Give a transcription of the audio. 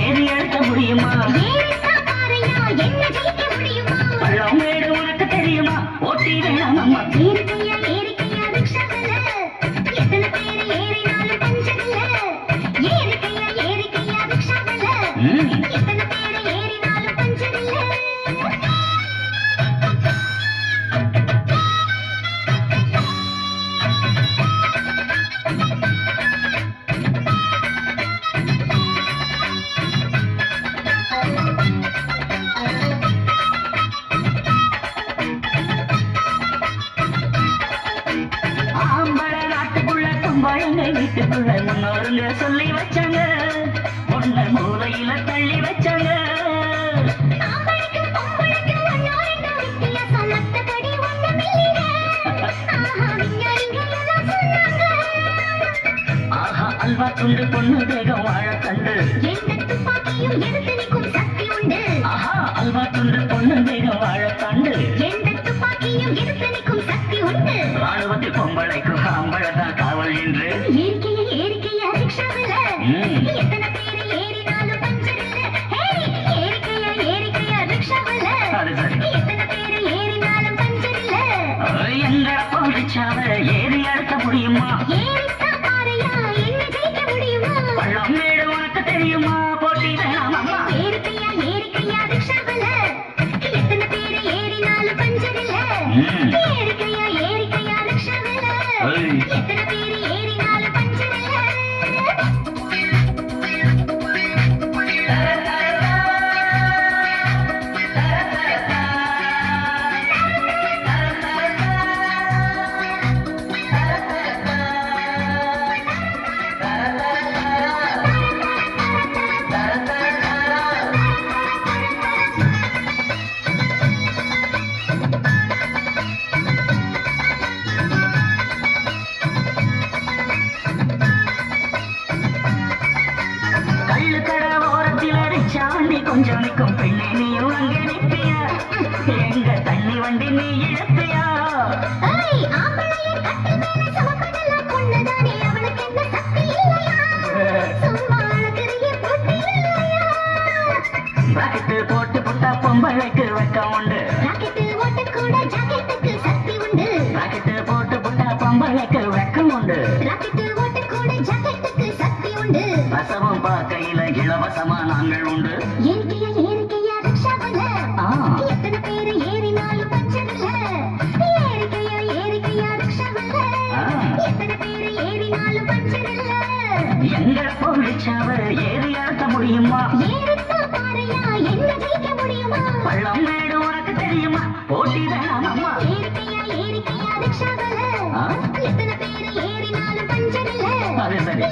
ஏறி எடுக்க முடியுமா? பள்ளம் மேடு உனக்கு தெரியுமா? ஓட்டி வேணாம் அம்மா. பழங்கை வீட்டுக்குள்ள முன்னோருங்க சொல்லி வச்சாங்க, பொண்ண மூலையில தள்ளி வச்சாங்க. ஆஹா அல்வா துண்டு பொண்ணு தேகம் வாழ கண்டு. ஆஹா அல்வா துண்டு பொண்ணு தேகம் வாழ கண்டு. ராணுவத்தில் பொம்பளைக்கு ஆம்பளதான் காவல் என்று. எங்கட போலிச்சாவ ஏறி அடக்க முடியுமா? பள்ளம் மேடு உனக்கு தெரியுமா? போட்டி வேணாம் அம்மா. சாண்டி கொஞ்சம் நிற்கும் பெண்ணே நீயும் அங்கே நிற்பியா? எங்க தண்ணி வண்டி நீ இழப்பியா? ராக்கெட்டு போட்டு புட்டா பொம்பளைக்கு வெக்கம் உண்டு. ராக்கெட்டு போட்டு புட்டா பொம்பளைக்கு வெக்கம் உண்டு. ரசமும் பார்க்கையில இலவசமா நாங்கள் உண்டு. எங்கட போலிச்சாவ ஏறி அடக்க முடியுமா? பள்ளம் மேடு உனக்கு தெரியுமா? போட்டி வேணாம் அம்மா. அது சரி.